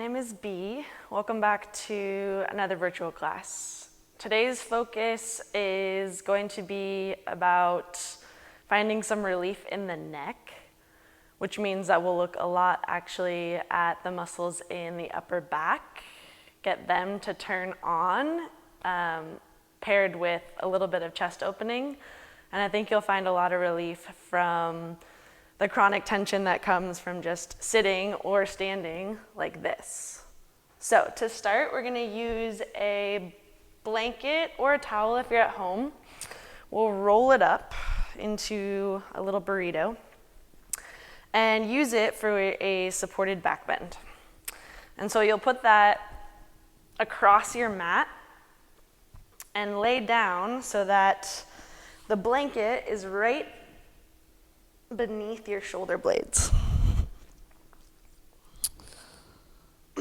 My name is B. Welcome back to another virtual class. Today's focus is going to be about finding some relief in the neck, which means that we'll look a lot actually at the muscles in the upper back, get them to turn on, paired with a little bit of chest opening. And I think you'll find a lot of relief from the chronic tension that comes from just sitting or standing like this. So to start, we're gonna use a blanket or a towel if you're at home. We'll roll it up into a little burrito and use it for a supported back bend. And so you'll put that across your mat and lay down so that the blanket is right beneath your shoulder blades.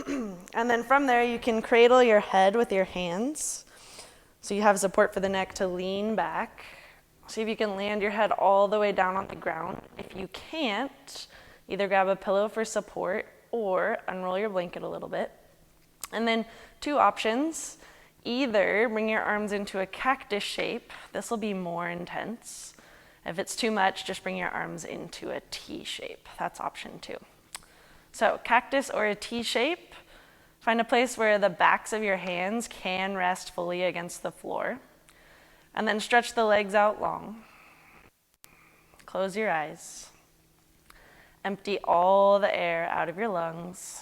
And then from there, you can cradle your head with your hands. So you have support for the neck to lean back. See if you can land your head all the way down on the ground. If you can't, either grab a pillow for support or unroll your blanket a little bit. And then two options. Either bring your arms into a cactus shape. This will be more intense. If it's too much, just bring your arms into a T shape. That's option 2. So cactus or a T shape, find a place where the backs of your hands can rest fully against the floor. And then stretch the legs out long. Close your eyes. Empty all the air out of your lungs.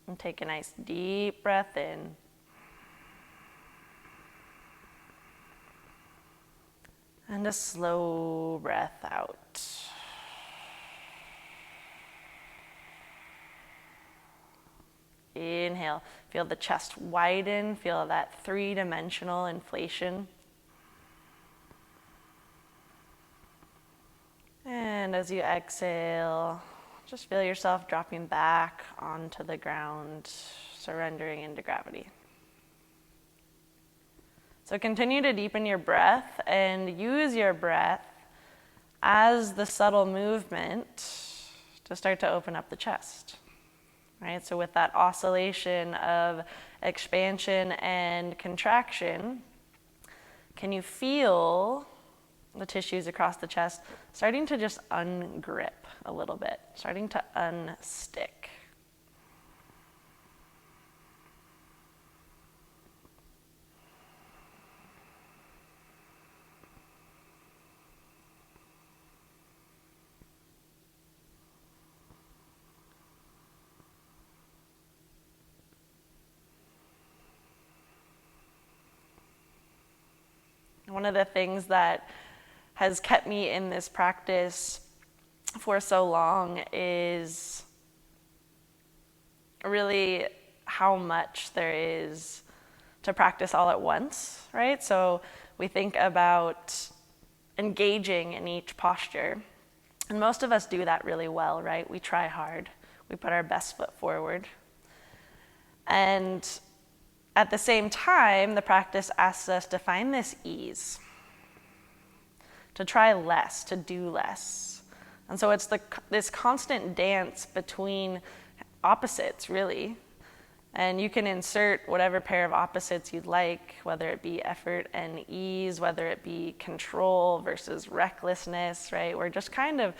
And take a nice deep breath in. And a slow breath out. Inhale, feel the chest widen, feel that 3-dimensional inflation. And as you exhale, just feel yourself dropping back onto the ground, surrendering into gravity. So continue to deepen your breath and use your breath as the subtle movement to start to open up the chest. Right? So with that oscillation of expansion and contraction, can you feel the tissues across the chest starting to just ungrip a little bit, starting to unstick? One of the things that has kept me in this practice for so long is really how much there is to practice all at once, right? So we think about engaging in each posture, and most of us do that really well, right? We try hard, we put our best foot forward. And at the same time, the practice asks us to find this ease, to try less, to do less. And so it's this constant dance between opposites, really. And you can insert whatever pair of opposites you'd like, whether it be effort and ease, whether it be control versus recklessness, right? We're just kind of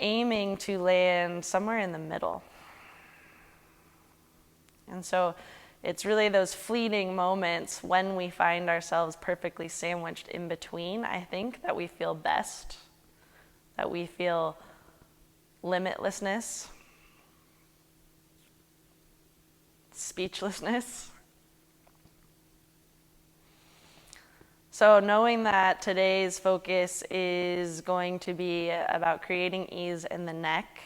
aiming to land somewhere in the middle. And so it's really those fleeting moments when we find ourselves perfectly sandwiched in between, I think, that we feel best, that we feel limitlessness, speechlessness. So knowing that today's focus is going to be about creating ease in the neck,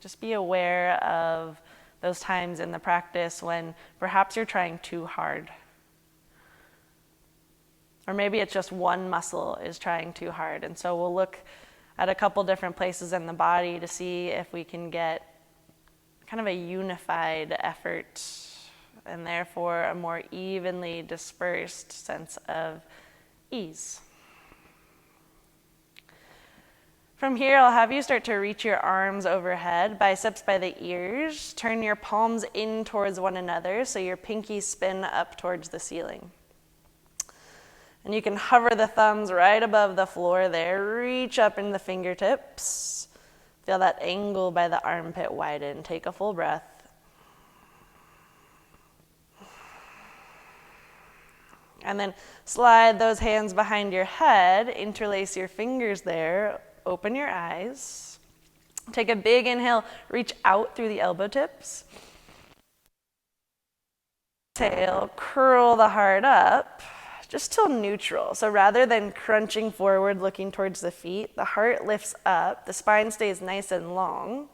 just be aware of those times in the practice when perhaps you're trying too hard. Or maybe it's just one muscle is trying too hard. And so we'll look at a couple different places in the body to see if we can get kind of a unified effort and therefore a more evenly dispersed sense of ease. From here, I'll have you start to reach your arms overhead, biceps by the ears. Turn your palms in towards one another so your pinkies spin up towards the ceiling. And you can hover the thumbs right above the floor there. Reach up in the fingertips. Feel that angle by the armpit widen. Take a full breath. And then slide those hands behind your head. Interlace your fingers there. Open your eyes. Take a big inhale. Reach out through the elbow tips. Exhale. Curl the heart up. Just till neutral. So rather than crunching forward, looking towards the feet, the heart lifts up, the spine stays nice and long.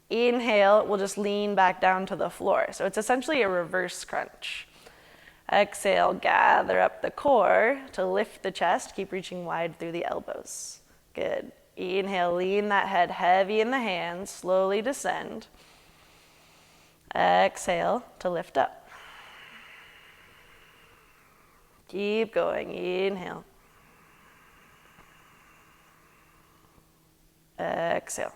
Inhale, we'll just lean back down to the floor. So it's essentially a reverse crunch. Exhale, gather up the core to lift the chest. Keep reaching wide through the elbows. Good. Inhale, lean that head heavy in the hands, slowly descend. Exhale to lift up. Keep going. Inhale. Exhale.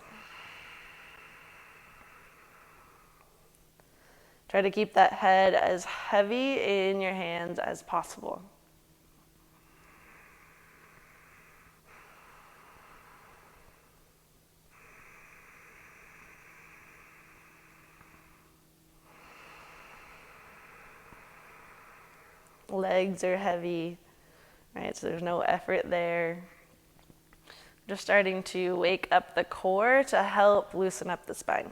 Try to keep that head as heavy in your hands as possible. Legs are heavy, right? So there's no effort there. Just starting to wake up the core to help loosen up the spine.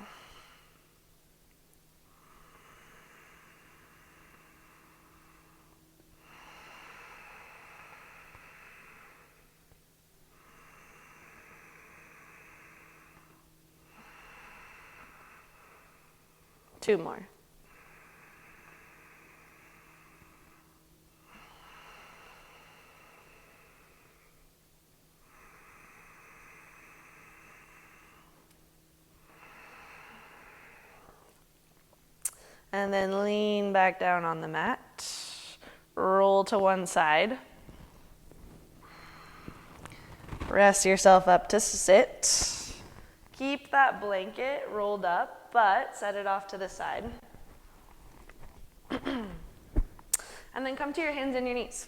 Two more. And then lean back down on the mat. Roll to one side. Rest yourself up to sit. Keep that blanket rolled up, but set it off to the side. And then come to your hands and your knees.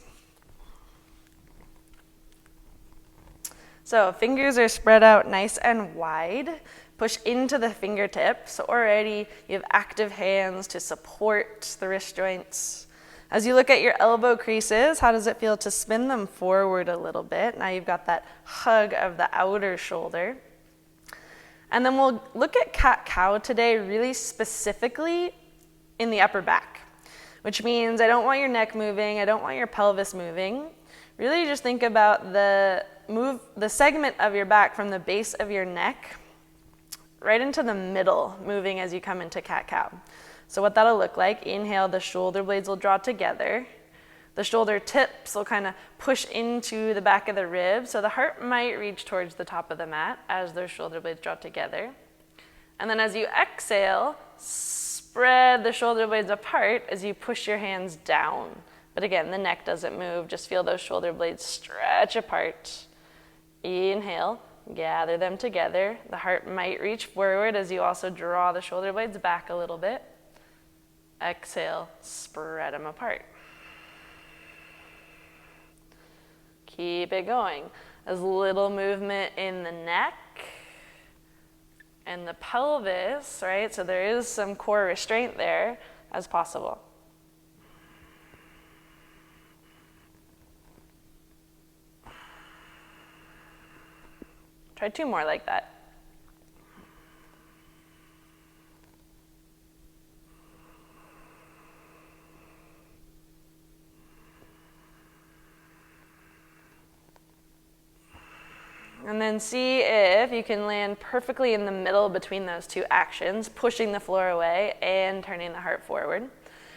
So fingers are spread out nice and wide. Push into the fingertips. Already you have active hands to support the wrist joints. As you look at your elbow creases, how does it feel to spin them forward a little bit? Now you've got that hug of the outer shoulder. And then we'll look at cat-cow today really specifically in the upper back, which means I don't want your neck moving, I don't want your pelvis moving. Really just think about the segment of your back from the base of your neck right into the middle, moving as you come into cat-cow. So what that'll look like, inhale, the shoulder blades will draw together. The shoulder tips will kind of push into the back of the ribs, so the heart might reach towards the top of the mat as those shoulder blades draw together. And then as you exhale, spread the shoulder blades apart as you push your hands down. But again, the neck doesn't move, just feel those shoulder blades stretch apart. Inhale. Gather them together. The heart might reach forward as you also draw the shoulder blades back a little bit. Exhale, spread them apart. Keep it going. As little movement in the neck and the pelvis, right? So there is some core restraint there as possible. Try two more like that. And then see if you can land perfectly in the middle between those two actions, pushing the floor away and turning the heart forward.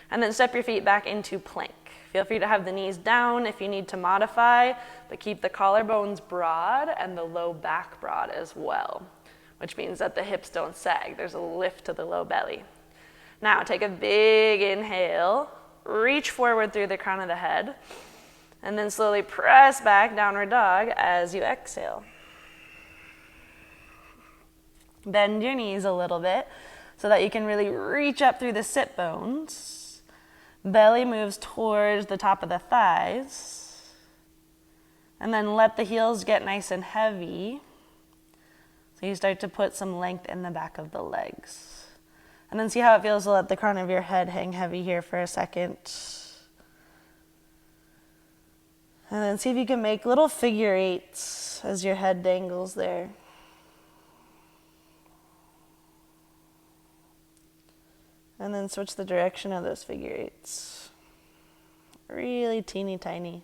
And then step your feet back into plank. Feel free to have the knees down if you need to modify, but keep the collarbones broad and the low back broad as well, which means that the hips don't sag. There's a lift to the low belly. Now take a big inhale, reach forward through the crown of the head, and then slowly press back, downward dog, as you exhale. Bend your knees a little bit so that you can really reach up through the sit bones. Belly moves towards the top of the thighs. And then let the heels get nice and heavy. So you start to put some length in the back of the legs. And then see how it feels to let the crown of your head hang heavy here for a second. And then see if you can make little figure eights as your head dangles there. And then switch the direction of those figure eights. Really teeny tiny.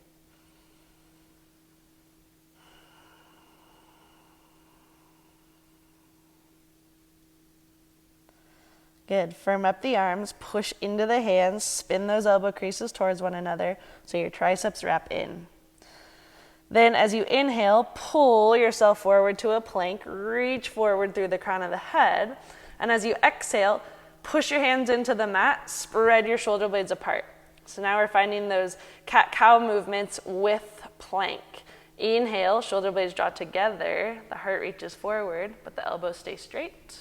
Good. Firm up the arms, push into the hands, spin those elbow creases towards one another so your triceps wrap in. Then as you inhale, pull yourself forward to a plank, reach forward through the crown of the head, and as you exhale, push your hands into the mat, spread your shoulder blades apart. So now we're finding those cat-cow movements with plank. Inhale, shoulder blades draw together, the heart reaches forward, but the elbows stay straight.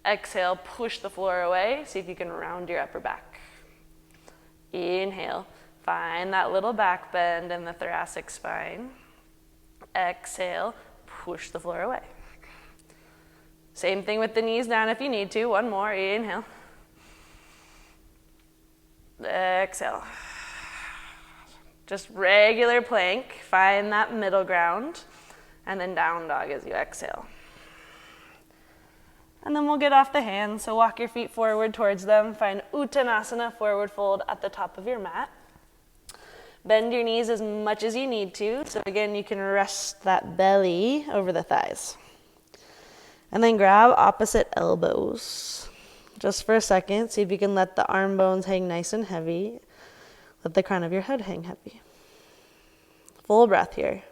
Exhale, push the floor away, see if you can round your upper back. Inhale, find that little back bend in the thoracic spine. Exhale, push the floor away. Same thing with the knees down if you need to. One more, inhale. Exhale. Just regular plank, find that middle ground, and then down dog as you exhale. And then we'll get off the hands, so walk your feet forward towards them. Find Uttanasana, forward fold at the top of your mat. Bend your knees as much as you need to. So again, you can rest that belly over the thighs. And then grab opposite elbows. Just for a second, see if you can let the arm bones hang nice and heavy. Let the crown of your head hang heavy. Full breath here.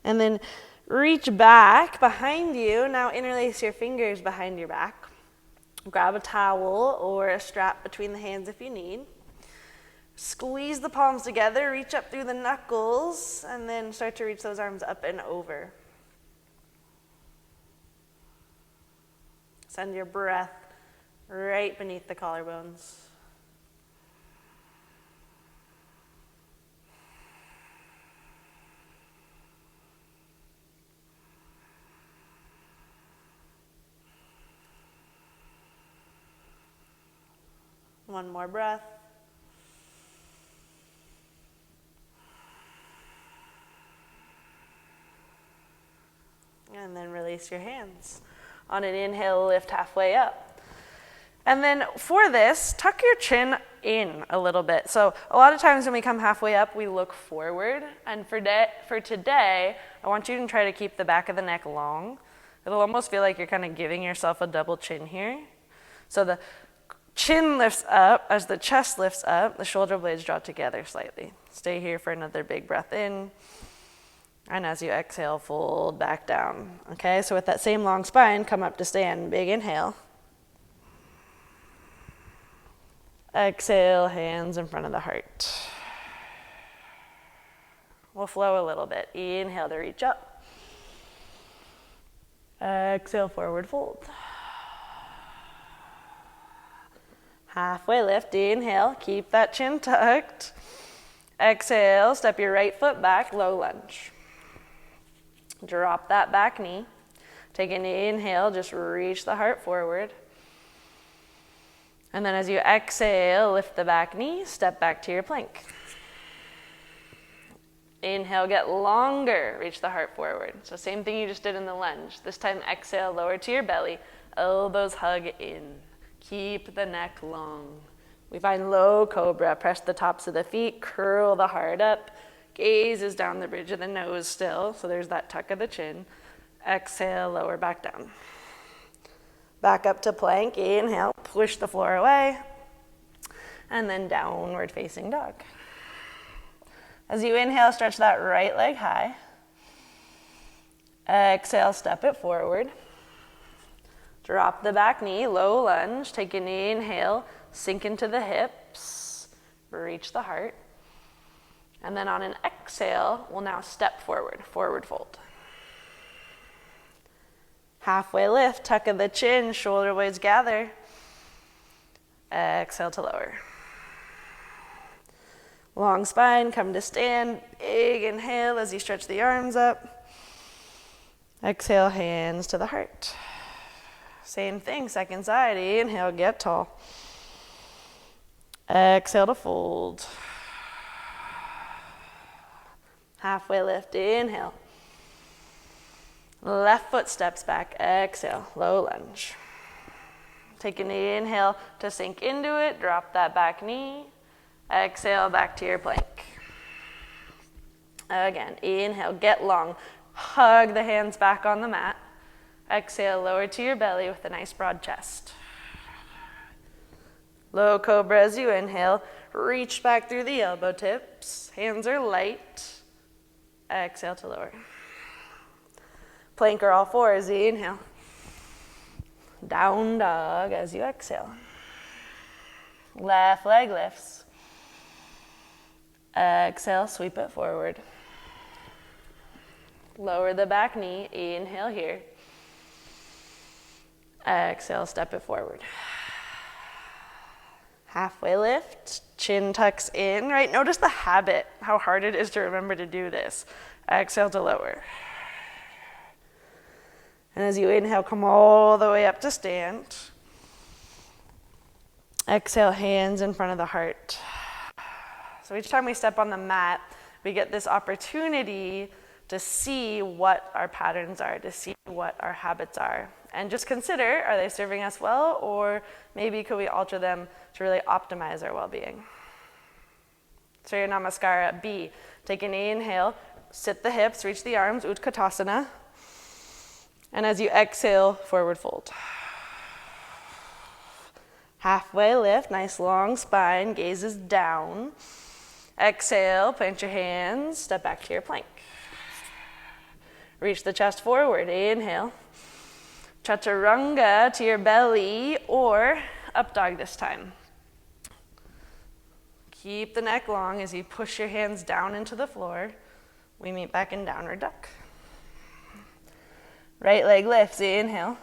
And then reach back behind you. Now interlace your fingers behind your back. Grab a towel or a strap between the hands if you need. Squeeze the palms together, reach up through the knuckles, and then start to reach those arms up and over. Send your breath right beneath the collarbones. One more breath. And then release your hands. On an inhale, lift halfway up. And then for this, tuck your chin in a little bit. So a lot of times when we come halfway up, we look forward. And for today, I want you to try to keep the back of the neck long. It'll almost feel like you're kind of giving yourself a double chin here. So the chin lifts up, as the chest lifts up, the shoulder blades draw together slightly. Stay here for another big breath in. And as you exhale, fold back down. Okay, so with that same long spine, come up to stand. Big inhale. Exhale, hands in front of the heart. We'll flow a little bit. Inhale to reach up. Exhale, forward fold. Halfway lift, inhale, keep that chin tucked. Exhale, step your right foot back, low lunge. Drop that back knee. Take an inhale, just reach the heart forward. And then as you exhale, lift the back knee, step back to your plank. Inhale, get longer, reach the heart forward. So same thing you just did in the lunge. This time exhale, lower to your belly, elbows hug in. Keep the neck long. We find low cobra, press the tops of the feet, curl the heart up, gaze is down the bridge of the nose still, so there's that tuck of the chin. Exhale, lower back down. Back up to plank, inhale, push the floor away, and then downward facing dog. As you inhale, stretch that right leg high. Exhale, step it forward. Drop the back knee, low lunge, take an inhale, sink into the hips, reach the heart. And then on an exhale, we'll now step forward, forward fold. Halfway lift, tuck of the chin, shoulder blades gather. Exhale to lower. Long spine, come to stand. Big inhale as you stretch the arms up. Exhale, hands to the heart. Same thing, second side. Inhale, get tall. Exhale to fold. Halfway lift, inhale. Left foot steps back, exhale, low lunge. Take an inhale to sink into it, drop that back knee. Exhale, back to your plank. Again, inhale, get long. Hug the hands back on the mat. Exhale, lower to your belly with a nice broad chest. Low cobra as you inhale. Reach back through the elbow tips. Hands are light. Exhale to lower. Plank or all fours, inhale. Down dog as you exhale. Left leg lifts. Exhale, sweep it forward. Lower the back knee, inhale here. Exhale, step it forward. Halfway lift, chin tucks in, right? Notice the habit, how hard it is to remember to do this. Exhale to lower. And as you inhale, come all the way up to stand. Exhale, hands in front of the heart. So each time we step on the mat, we get this opportunity to see what our patterns are, to see what our habits are. And just consider, are they serving us well, or maybe could we alter them to really optimize our well-being? Surya Namaskara B. Take an inhale, sit the hips, reach the arms, Utkatasana. And as you exhale, forward fold. Halfway lift, nice long spine, gaze is down. Exhale, plant your hands, step back to your plank. Reach the chest forward, inhale. Chaturanga to your belly, or up dog this time. Keep the neck long as you push your hands down into the floor. We meet back in downward duck. Right leg lifts, inhale.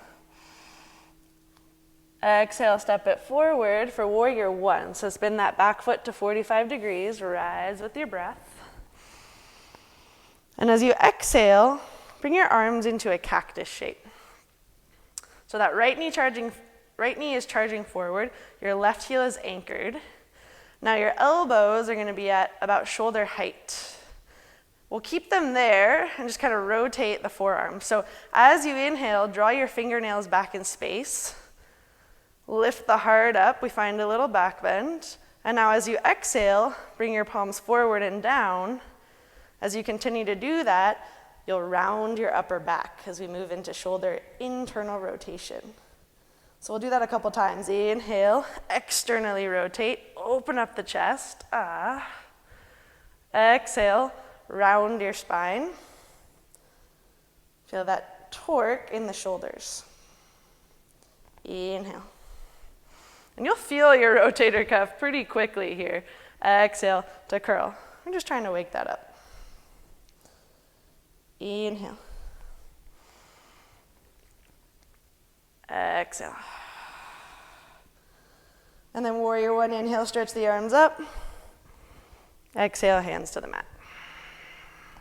Exhale, step it forward for warrior one. So spin that back foot to 45 degrees, rise with your breath. And as you exhale, bring your arms into a cactus shape. So that right knee is charging forward, your left heel is anchored. Now your elbows are going to be at about shoulder height. We'll keep them there and just kind of rotate the forearms. So as you inhale, draw your fingernails back in space. Lift the heart up, we find a little back bend. And now as you exhale, bring your palms forward and down. As you continue to do that, you'll round your upper back as we move into shoulder internal rotation. So we'll do that a couple times. Inhale, externally rotate, open up the chest. Exhale, round your spine. Feel that torque in the shoulders. Inhale. And you'll feel your rotator cuff pretty quickly here. Exhale to curl. I'm just trying to wake that up. Inhale. Exhale. And then warrior one, inhale, stretch the arms up. Exhale, hands to the mat.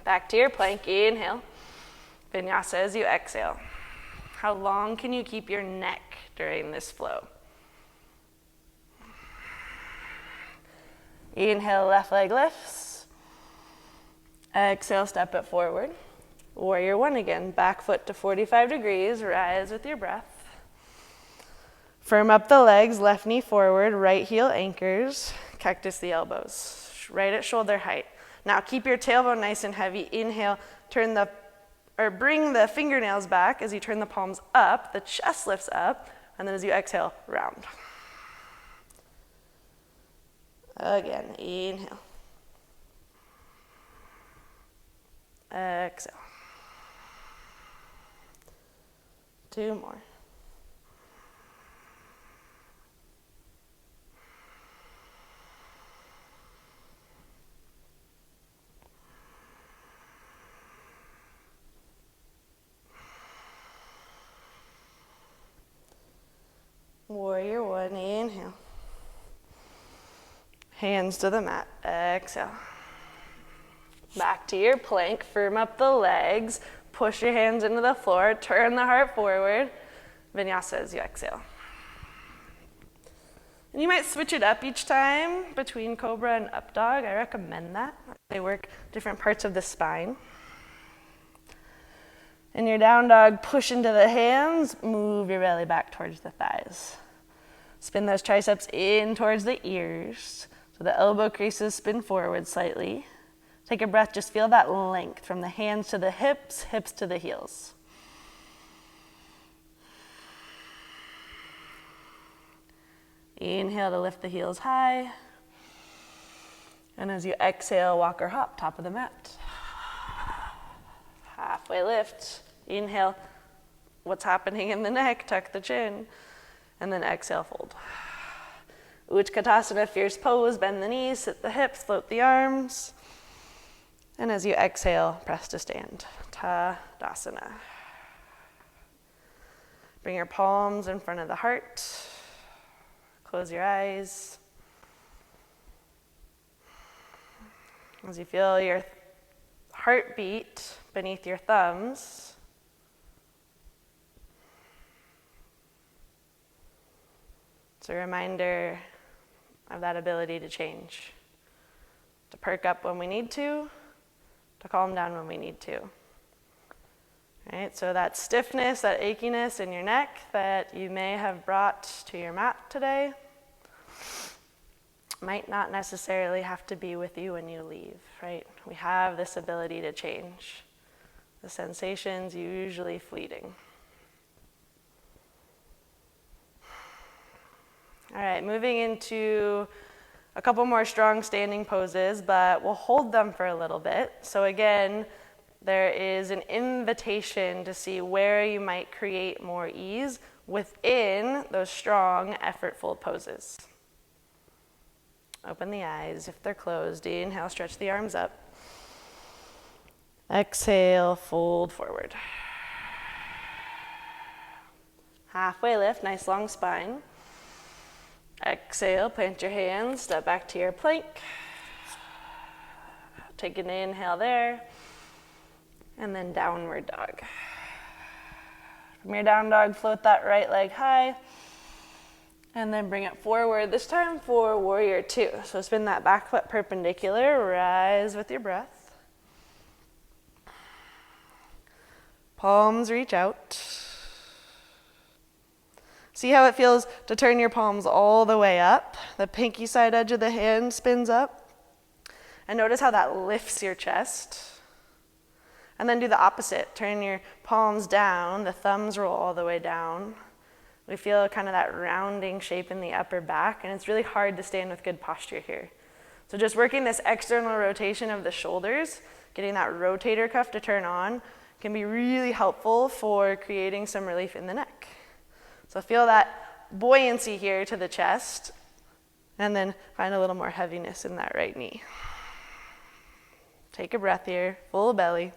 Back to your plank, inhale. Vinyasa as you exhale. How long can you keep your neck during this flow? Inhale, left leg lifts. Exhale, step it forward. Warrior one again, back foot to 45 degrees, rise with your breath. Firm up the legs, left knee forward, right heel anchors, cactus the elbows, right at shoulder height. Now keep your tailbone nice and heavy. Inhale, bring the fingernails back as you turn the palms up, the chest lifts up, and then as you exhale, round. Again, inhale. Exhale. 2 more. warrior one. Inhale. Hands to the mat. Exhale. Back to your plank. Firm up the legs. Push your hands into the floor. Turn the heart forward. Vinyasa as you exhale. And you might switch it up each time between cobra and up dog. I recommend that. They work different parts of the spine. In your down dog, push into the hands. Move your belly back towards the thighs. Spin those triceps in towards the ears. So the elbow creases spin forward slightly. Take a breath, just feel that length from the hands to the hips, hips to the heels. Inhale to lift the heels high. And as you exhale, walk or hop, top of the mat. Halfway lift. Inhale. What's happening in the neck? Tuck the chin. And then exhale, fold. Utkatasana, fierce pose. Bend the knees, sit the hips, float the arms. And as you exhale, press to stand. Tadasana. Bring your palms in front of the heart. Close your eyes. As you feel your heartbeat beneath your thumbs, it's a reminder of that ability to change, to perk up when we need to calm down when we need to. Right? So that stiffness, that achiness in your neck that you may have brought to your mat today might not necessarily have to be with you when you leave, right? We have this ability to change. The sensation's usually fleeting. All right, moving into a couple more strong standing poses, but we'll hold them for a little bit. So again, there is an invitation to see where you might create more ease within those strong, effortful poses. Open the eyes if they're closed. Inhale, stretch the arms up. Exhale, fold forward. Halfway lift, nice long spine. Exhale, plant your hands, step back to your plank. Take an inhale there. And then downward dog. From your down dog, float that right leg high. And then bring it forward, this time for warrior two. So spin that back foot perpendicular, rise with your breath. Palms reach out. See how it feels to turn your palms all the way up. The pinky side edge of the hand spins up. And notice how that lifts your chest. And then do the opposite. Turn your palms down, the thumbs roll all the way down. We feel kind of that rounding shape in the upper back, and it's really hard to stand with good posture here. So just working this external rotation of the shoulders, getting that rotator cuff to turn on, can be really helpful for creating some relief in the neck. So feel that buoyancy here to the chest, and then find a little more heaviness in that right knee. Take a breath here, full belly.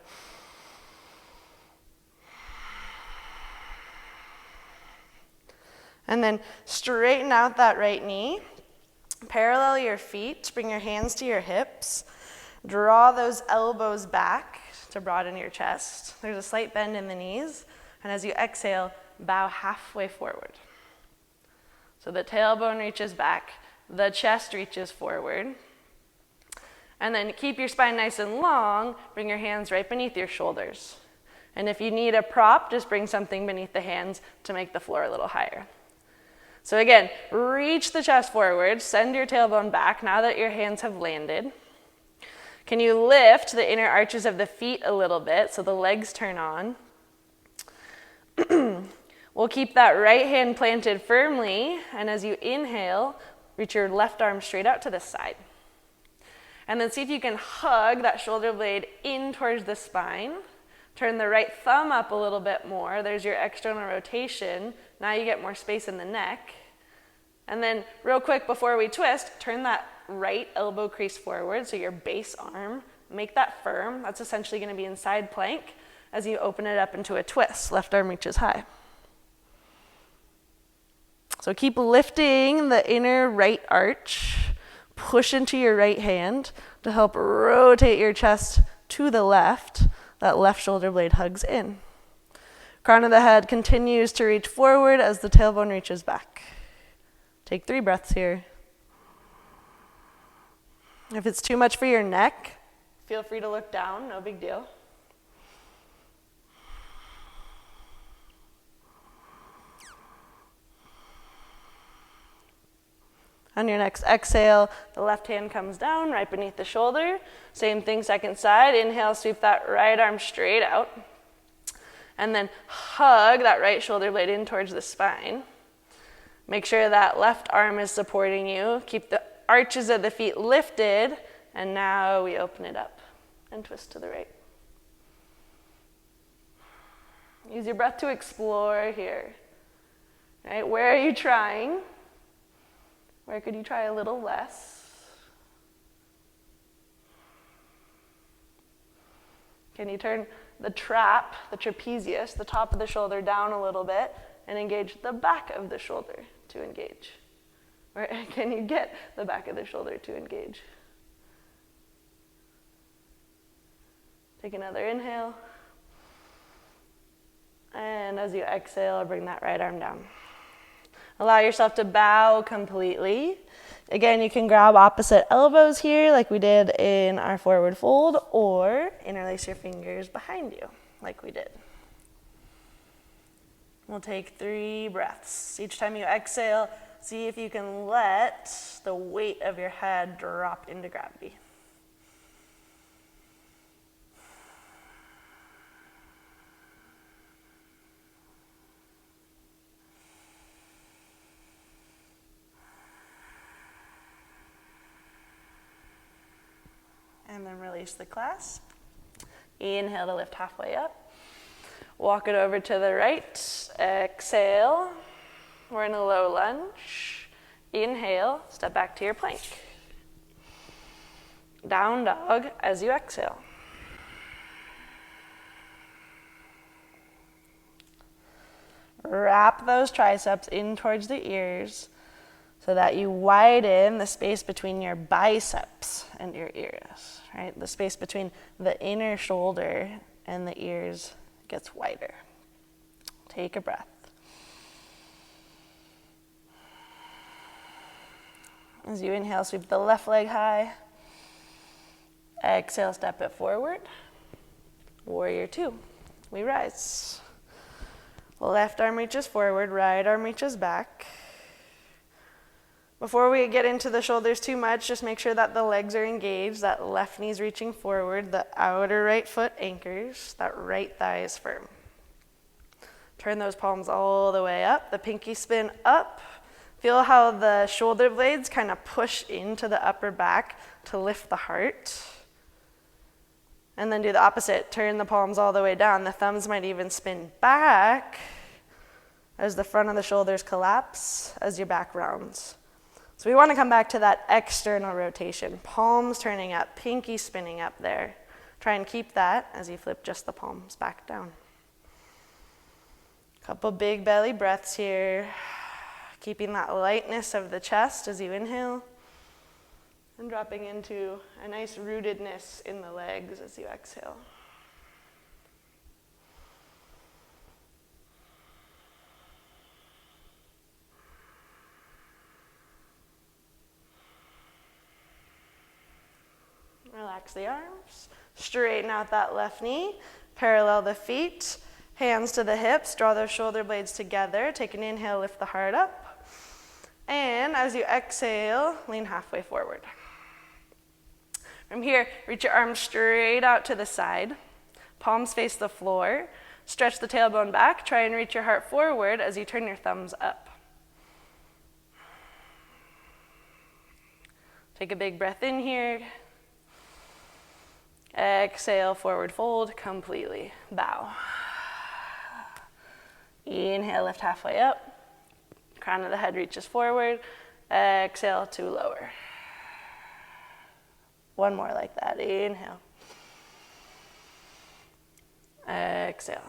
And then straighten out that right knee. Parallel your feet, bring your hands to your hips. Draw those elbows back to broaden your chest. There's a slight bend in the knees. And as you exhale, bow halfway forward. So the tailbone reaches back, the chest reaches forward. And then keep your spine nice and long, bring your hands right beneath your shoulders. And if you need a prop, just bring something beneath the hands to make the floor a little higher. So again, reach the chest forward, send your tailbone back now that your hands have landed. Can you lift the inner arches of the feet a little bit so the legs turn on? We'll keep that right hand planted firmly, and as you inhale, reach your left arm straight out to the side. And then see if you can hug that shoulder blade in towards the spine. Turn the right thumb up a little bit more. There's your external rotation. Now you get more space in the neck. And then real quick before we twist, turn that right elbow crease forward, so your base arm. Make that firm. That's essentially going to be in side plank as you open it up into a twist. Left arm reaches high. So keep lifting the inner right arch. Push into your right hand to help rotate your chest to the left. That left shoulder blade hugs in. Crown of the head continues to reach forward as the tailbone reaches back. Take 3 breaths here. If it's too much for your neck, feel free to look down, no big deal. On your next exhale, the left hand comes down right beneath the shoulder. Same thing, second side. Inhale, sweep that right arm straight out. And then hug that right shoulder blade in towards the spine. Make sure that left arm is supporting you. Keep the arches of the feet lifted. And now we open it up and twist to the right. Use your breath to explore here. Right? Where are you trying? Where could you try a little less? Can you turn the trap, the trapezius, the top of the shoulder down a little bit and engage the back of the shoulder to engage? Or can you get the back of the shoulder to engage? Take another inhale. And as you exhale, bring that right arm down. Allow yourself to bow completely. Again, you can grab opposite elbows here like we did in our forward fold, or interlace your fingers behind you like we did. We'll take 3 breaths. Each time you exhale, see if you can let the weight of your head drop into gravity. And then release the clasp. Inhale to lift halfway up. Walk it over to the right. Exhale. We're in a low lunge. Inhale, step back to your plank. Down dog as you exhale. Wrap those triceps in towards the ears so that you widen the space between your biceps and your ears, right? The space between the inner shoulder and the ears gets wider. Take a breath. As you inhale, sweep the left leg high. Exhale, step it forward. Warrior 2. We rise. Left arm reaches forward, right arm reaches back. Before we get into the shoulders too much, just make sure that the legs are engaged, that left knee's reaching forward, the outer right foot anchors, that right thigh is firm. Turn those palms all the way up, the pinky spin up. Feel how the shoulder blades kind of push into the upper back to lift the heart. And then do the opposite, turn the palms all the way down. The thumbs might even spin back as the front of the shoulders collapse as your back rounds. So we want to come back to that external rotation. Palms turning up, pinky spinning up there. Try and keep that as you flip just the palms back down. Couple big belly breaths here. Keeping that lightness of the chest as you inhale. And dropping into a nice rootedness in the legs as you exhale. Relax the arms, straighten out that left knee, parallel the feet, hands to the hips, draw those shoulder blades together, take an inhale, lift the heart up, and as you exhale, lean halfway forward. From here, reach your arms straight out to the side, palms face the floor, stretch the tailbone back, try and reach your heart forward as you turn your thumbs up. Take a big breath in here. Exhale, forward fold, completely bow. Inhale, lift halfway up. Crown of the head reaches forward. Exhale to lower. One more like that. Inhale. Exhale.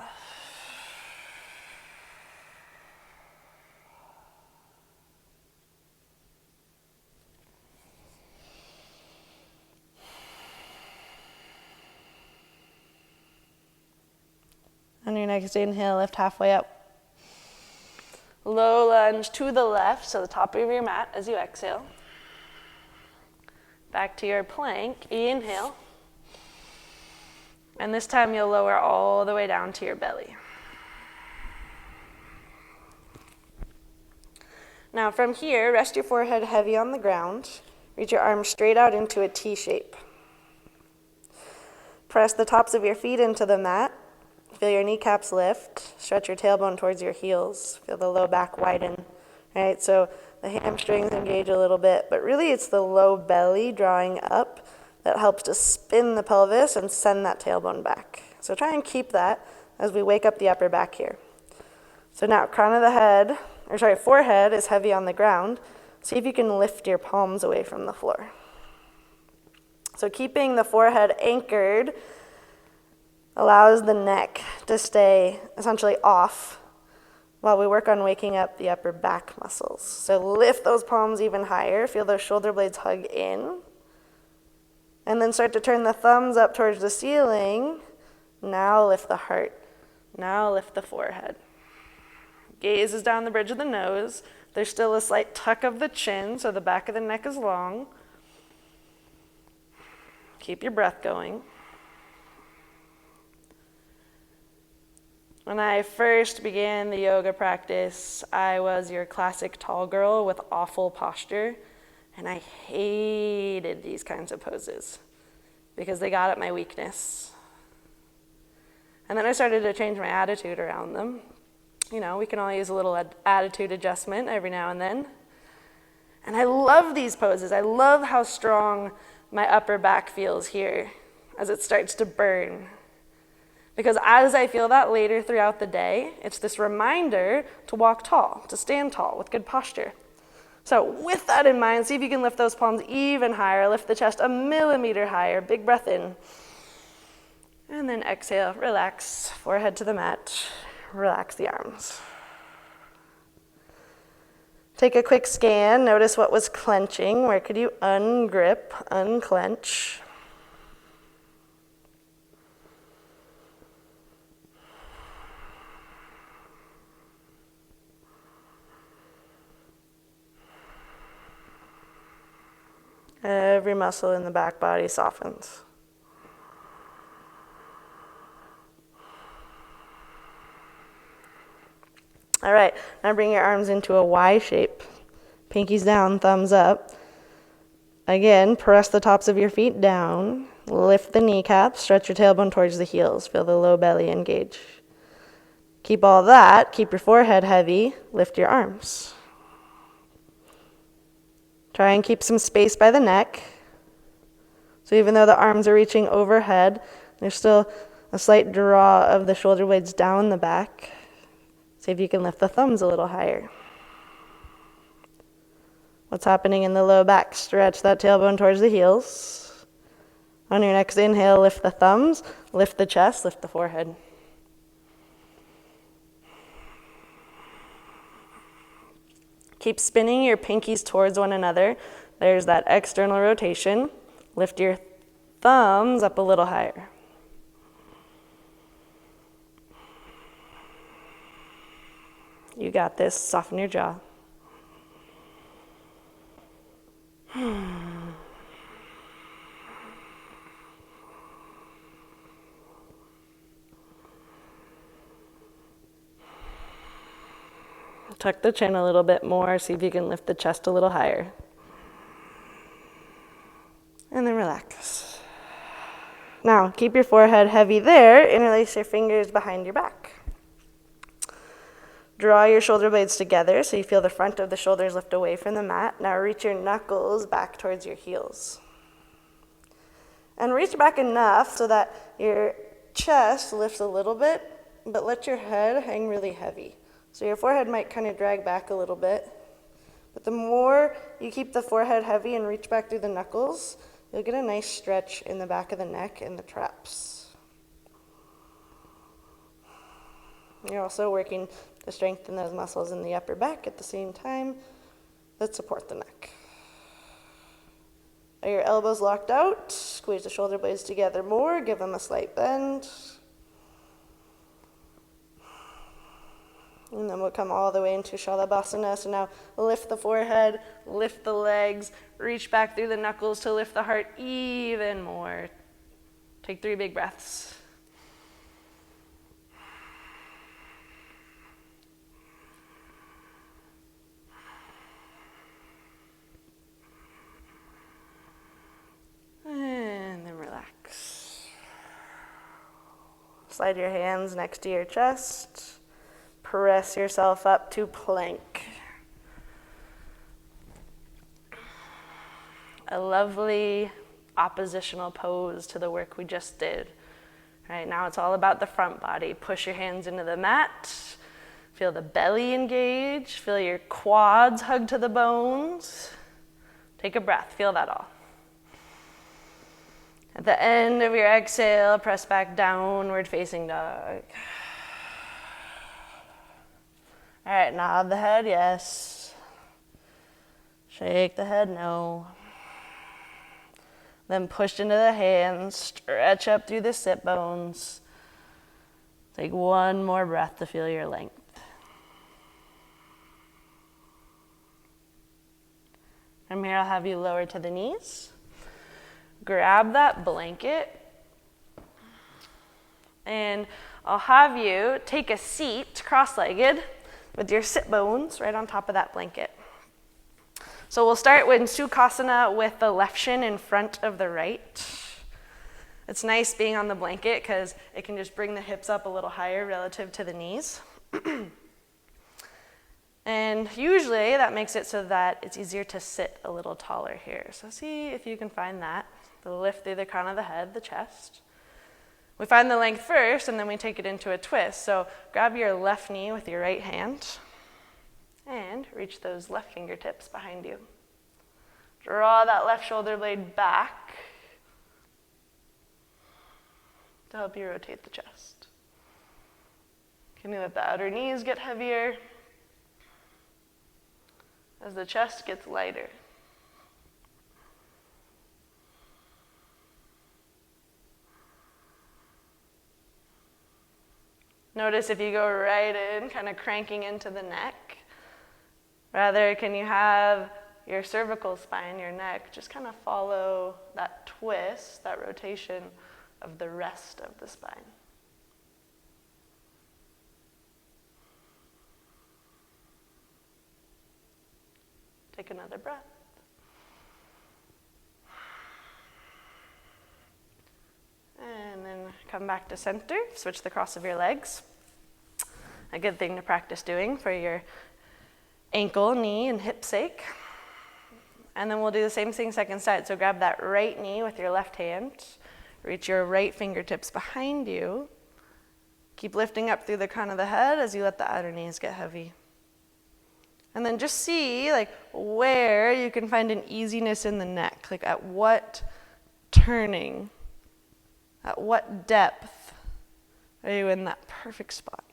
On your next inhale, lift halfway up. Low lunge to the left, so the top of your mat as you exhale. Back to your plank, inhale. And this time you'll lower all the way down to your belly. Now from here, rest your forehead heavy on the ground. Reach your arms straight out into a T shape. Press the tops of your feet into the mat. Feel your kneecaps lift. Stretch your tailbone towards your heels. Feel the low back widen. Right, so the hamstrings engage a little bit, but really it's the low belly drawing up that helps to spin the pelvis and send that tailbone back. So try and keep that as we wake up the upper back here. So now forehead is heavy on the ground. See if you can lift your palms away from the floor. So keeping the forehead anchored allows the neck to stay essentially off while we work on waking up the upper back muscles. So lift those palms even higher. Feel those shoulder blades hug in. And then start to turn the thumbs up towards the ceiling. Now lift the heart. Now lift the forehead. Gaze is down the bridge of the nose. There's still a slight tuck of the chin, so the back of the neck is long. Keep your breath going. When I first began the yoga practice, I was your classic tall girl with awful posture, and I hated these kinds of poses because they got at my weakness. And then I started to change my attitude around them. You know, we can all use a little attitude adjustment every now and then. And I love these poses. I love how strong my upper back feels here as it starts to burn. Because as I feel that later throughout the day, it's this reminder to walk tall, to stand tall with good posture. So with that in mind, see if you can lift those palms even higher. Lift the chest a millimeter higher. Big breath in. And then exhale, relax, forehead to the mat. Relax the arms. Take a quick scan. Notice what was clenching. Where could you ungrip, unclench? Every muscle in the back body softens. All right, now bring your arms into a Y shape. Pinkies down, thumbs up. Again, press the tops of your feet down. Lift the kneecaps, stretch your tailbone towards the heels. Feel the low belly engage. Keep all that, keep your forehead heavy, lift your arms. Try and keep some space by the neck. So even though the arms are reaching overhead, there's still a slight draw of the shoulder blades down the back. See if you can lift the thumbs a little higher. What's happening in the low back? Stretch that tailbone towards the heels. On your next inhale, lift the thumbs, lift the chest, lift the forehead. Keep spinning your pinkies towards one another. There's that external rotation. Lift your thumbs up a little higher. You got this. Soften your jaw. Tuck the chin a little bit more. See if you can lift the chest a little higher. And then relax. Now, keep your forehead heavy there. Interlace your fingers behind your back. Draw your shoulder blades together so you feel the front of the shoulders lift away from the mat. Now reach your knuckles back towards your heels. And reach back enough so that your chest lifts a little bit, but let your head hang really heavy. So your forehead might kind of drag back a little bit. But the more you keep the forehead heavy and reach back through the knuckles, you'll get a nice stretch in the back of the neck and the traps. You're also working to strengthen those muscles in the upper back at the same time that support the neck. Are your elbows locked out? Squeeze the shoulder blades together more. Give them a slight bend. then we'll come all the way into salabasana. So now lift the forehead, lift the legs, reach back through the knuckles to lift the heart even more. Take 3 big breaths. And then relax. Slide your hands next to your chest. Press yourself up to plank. A lovely oppositional pose to the work we just did. Right now it's all about the front body. Push your hands into the mat. Feel the belly engage. Feel your quads hug to the bones. Take a breath. Feel that all. At the end of your exhale, press back downward facing dog. All right, nod the head, yes. Shake the head, no. Then push into the hands, stretch up through the sit bones. Take one more breath to feel your length. From here, I'll have you lower to the knees. Grab that blanket. And I'll have you take a seat cross-legged with your sit bones right on top of that blanket. So we'll start with Sukhasana with the left shin in front of the right. It's nice being on the blanket because it can just bring the hips up a little higher relative to the knees. And usually that makes it so that it's easier to sit a little taller here. So see if you can find that. The lift through the crown of the head, the chest. We find the length first and then we take it into a twist. So grab your left knee with your right hand and reach those left fingertips behind you. Draw that left shoulder blade back to help you rotate the chest. Can you let the outer knees get heavier as the chest gets lighter? Notice if you go right in, kind of cranking into the neck. Rather, can you have your cervical spine, your neck, just kind of follow that twist, that rotation of the rest of the spine. Take another breath. And then come back to center, switch the cross of your legs. A good thing to practice doing for your ankle, knee, and hip sake. And then we'll do the same thing second side. So grab that right knee with your left hand. Reach your right fingertips behind you. Keep lifting up through the crown of the head as you let the outer knees get heavy. And then just see where you can find an easiness in the neck. At what turning, at what depth are you in that perfect spot?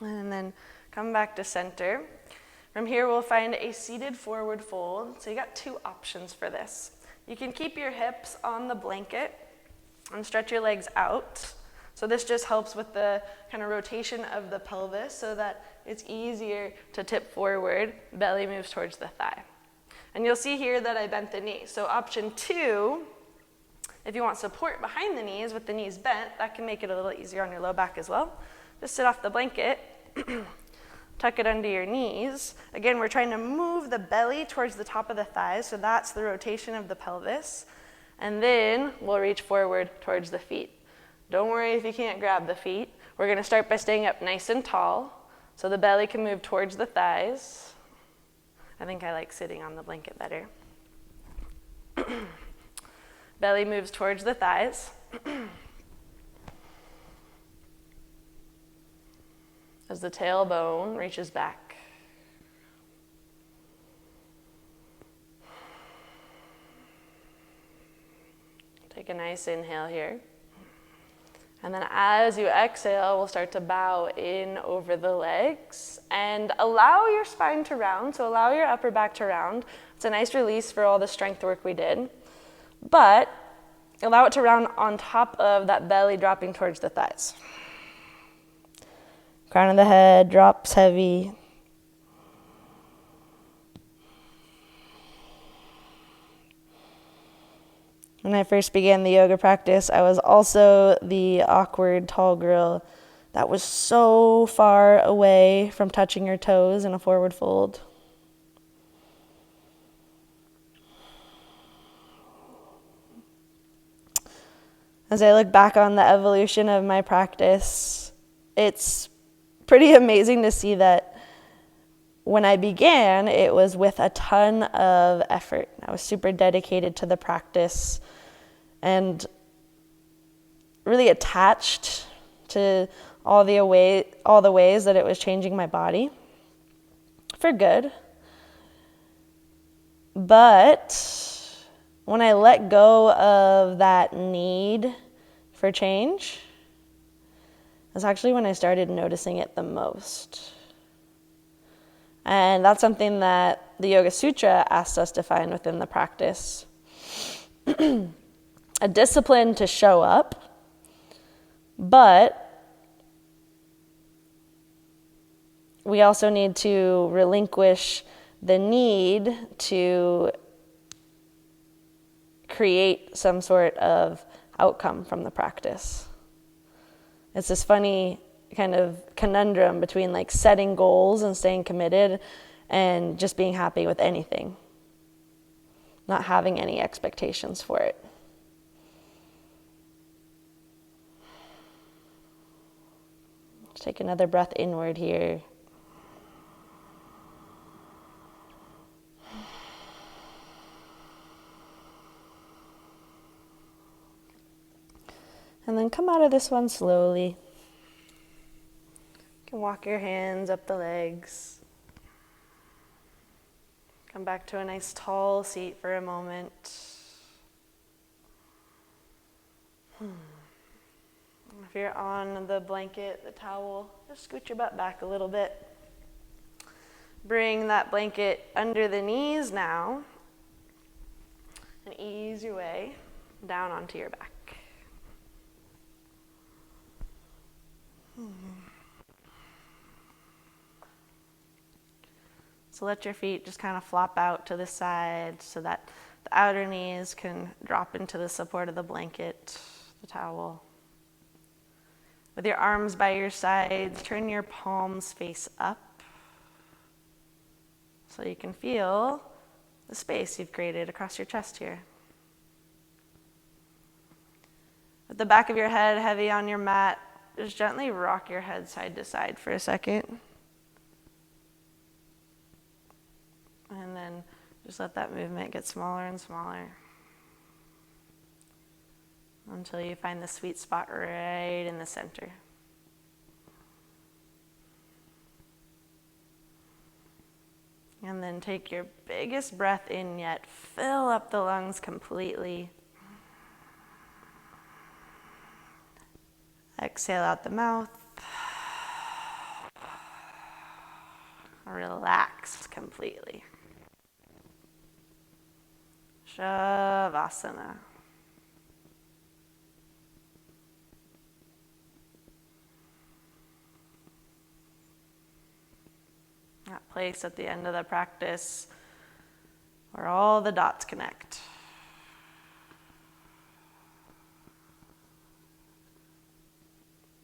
And then come back to center. From here, we'll find a seated forward fold. So you got 2 options for this. You can keep your hips on the blanket and stretch your legs out. So this just helps with the kind of rotation of the pelvis so that it's easier to tip forward, belly moves towards the thigh. And you'll see here that I bent the knee. So option 2, if you want support behind the knees with the knees bent, that can make it a little easier on your low back as well. Just sit off the blanket, tuck it under your knees. Again, we're trying to move the belly towards the top of the thighs, so that's the rotation of the pelvis. And then we'll reach forward towards the feet. Don't worry if you can't grab the feet. We're going to start by staying up nice and tall, so the belly can move towards the thighs. I think I like sitting on the blanket better. Belly moves towards the thighs. As the tailbone reaches back. Take a nice inhale here. And then as you exhale, we'll start to bow in over the legs and allow your spine to round, so allow your upper back to round. It's a nice release for all the strength work we did, but allow it to round on top of that belly dropping towards the thighs. Crown of the head drops heavy. When I first began the yoga practice, I was also the awkward tall girl that was so far away from touching your toes in a forward fold. As I look back on the evolution of my practice, it's pretty amazing to see that when I began, it was with a ton of effort. I was super dedicated to the practice and really attached to all the ways that it was changing my body for good. But when I let go of that need for change, that's actually when I started noticing it the most. And that's something that the Yoga Sutra asks us to find within the practice. A discipline to show up, but we also need to relinquish the need to create some sort of outcome from the practice. It's this funny kind of conundrum between like setting goals and staying committed and just being happy with anything, not having any expectations for it. Let's take another breath inward here. And then come out of this one slowly. You can walk your hands up the legs. Come back to a nice tall seat for a moment. If you're on the blanket, the towel, just scoot your butt back a little bit. Bring that blanket under the knees now and ease your way down onto your back. So let your feet just kind of flop out to the side so that the outer knees can drop into the support of the blanket, the towel. With your arms by your sides, turn your palms face up so you can feel the space you've created across your chest here. With the back of your head heavy on your mat, just gently rock your head side to side for a second. And then just let that movement get smaller and smaller until you find the sweet spot right in the center. And then take your biggest breath in yet. Fill up the lungs completely. Exhale out the mouth. Relax completely. Savasana. That place at the end of the practice where all the dots connect.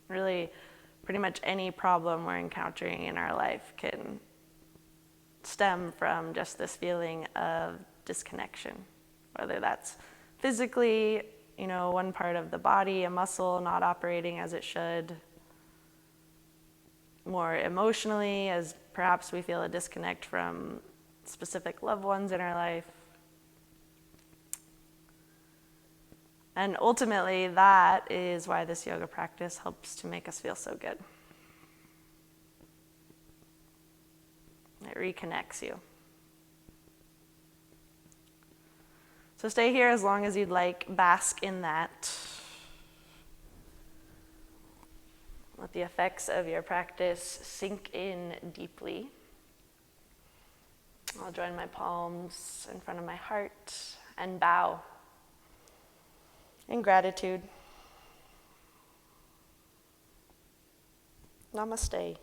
Really, pretty much any problem we're encountering in our life can stem from just this feeling of disconnection. Whether that's physically, one part of the body, a muscle not operating as it should. More emotionally, as perhaps we feel a disconnect from specific loved ones in our life. And ultimately, that is why this yoga practice helps to make us feel so good. It reconnects you. So stay here as long as you'd like, bask in that. Let the effects of your practice sink in deeply. I'll join my palms in front of my heart and bow in gratitude. Namaste.